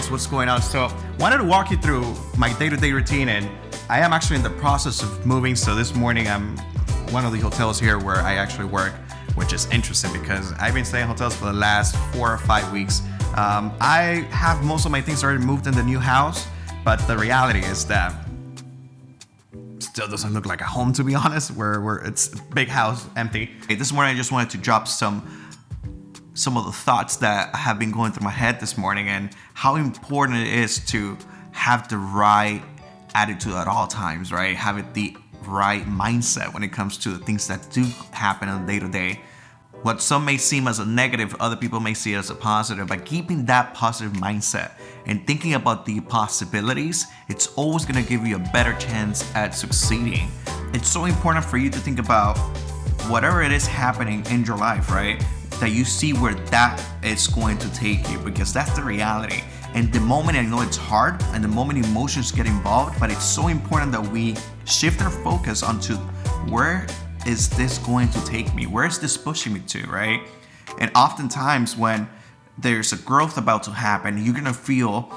guys, what's going on? So wanted to walk you through my day-to-day routine, and I am actually in the process of moving. So this morning I'm one of the hotels here where I actually work, which is interesting because I've been staying in hotels for the last 4 or 5 weeks. I have most of my things already moved in the new house, but the reality is that still doesn't look like a home, to be honest, where it's a big house empty. This morning I just wanted to drop some of the thoughts that have been going through my head this morning, and how important it is to have the right attitude at all times, right? Have the right mindset when it comes to the things that do happen on the day-to-day. What some may seem as a negative, other people may see it as a positive. By keeping that positive mindset and thinking about the possibilities, it's always going to give you a better chance at succeeding. It's so important for you to think about whatever it is happening in your life, right? That you see where that is going to take you, because that's the reality. And the moment, I know it's hard, and the moment emotions get involved, but it's so important that we shift our focus onto where is this going to take me? Where is this pushing me to, right? And oftentimes when there's a growth about to happen, you're going to feel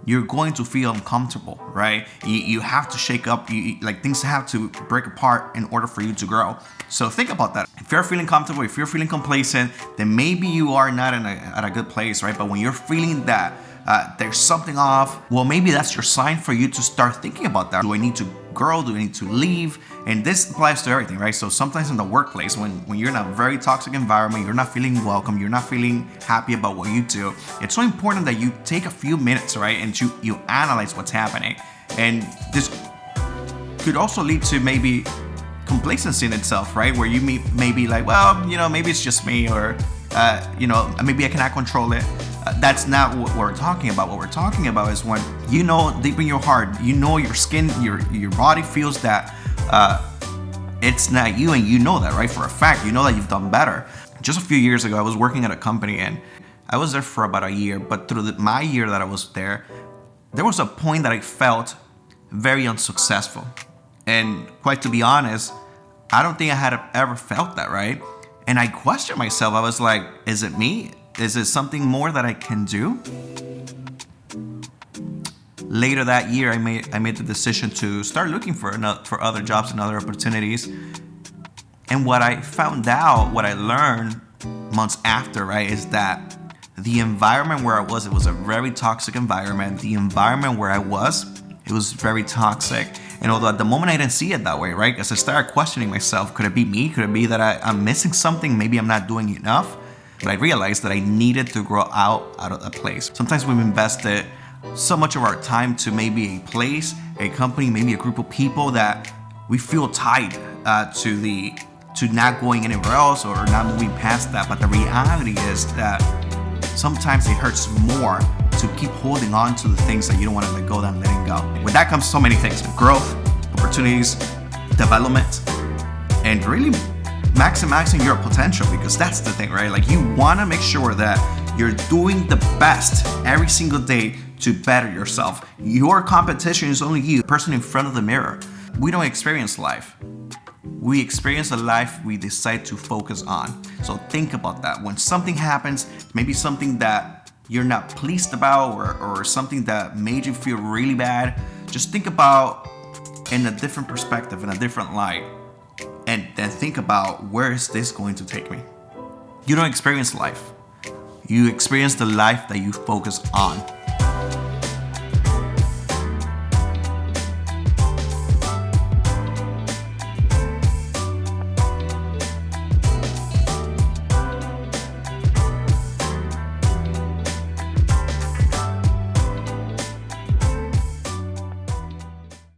uncomfortable, right? You have to shake up, things have to break apart in order for you to grow. So think about that. If you're feeling comfortable, if you're feeling complacent, then maybe you are not at a good place, right? But when you're feeling that there's something off, well, maybe that's your sign for you to start thinking about that. Do I need to grow? Do I need to leave? And this applies to everything, right? So sometimes in the workplace, when you're in a very toxic environment, you're not feeling welcome, you're not feeling happy about what you do, it's so important that you take a few minutes, right? And you analyze what's happening. And this could also lead to maybe complacency in itself, right? Where you may be like, well, maybe it's just me, or, maybe I cannot control it. That's not what we're talking about. What we're talking about is when deep in your heart, your skin, your body feels that it's not you, and you know that, right? For a fact, you know that you've done better. Just a few years ago, I was working at a company, and I was there for about a year. But through my year that I was there was a point that I felt very unsuccessful. And quite to be honest, I don't think I had ever felt that, right? And I questioned myself. I was like, is it me? Is it something more that I can do? Later that year, I made the decision to start looking for other jobs and other opportunities. And what I found out, what I learned months after, right, is that the environment where I was, it was a very toxic environment. The environment where I was, it was very toxic. And although at the moment I didn't see it that way, right? Because I started questioning myself, could it be me? Could it be that I'm missing something? Maybe I'm not doing enough? But I realized that I needed to grow out of that place. Sometimes we've invested so much of our time to maybe a place, a company, maybe a group of people that we feel tied to not going anywhere else or not moving past that. But the reality is that sometimes it hurts more to keep holding on to the things that you don't want to let go than letting go. With that comes so many things: growth, opportunities, development, and really maximizing your potential, because that's the thing, right? Like, you want to make sure that you're doing the best every single day to better yourself. Your competition is only you, the person in front of the mirror. We don't experience life. We experience the life we decide to focus on. So think about that. When something happens, maybe something that you're not pleased about, or something that made you feel really bad, just think about in a different perspective, in a different light. And then think about, where is this going to take me? You don't experience life. You experience the life that you focus on.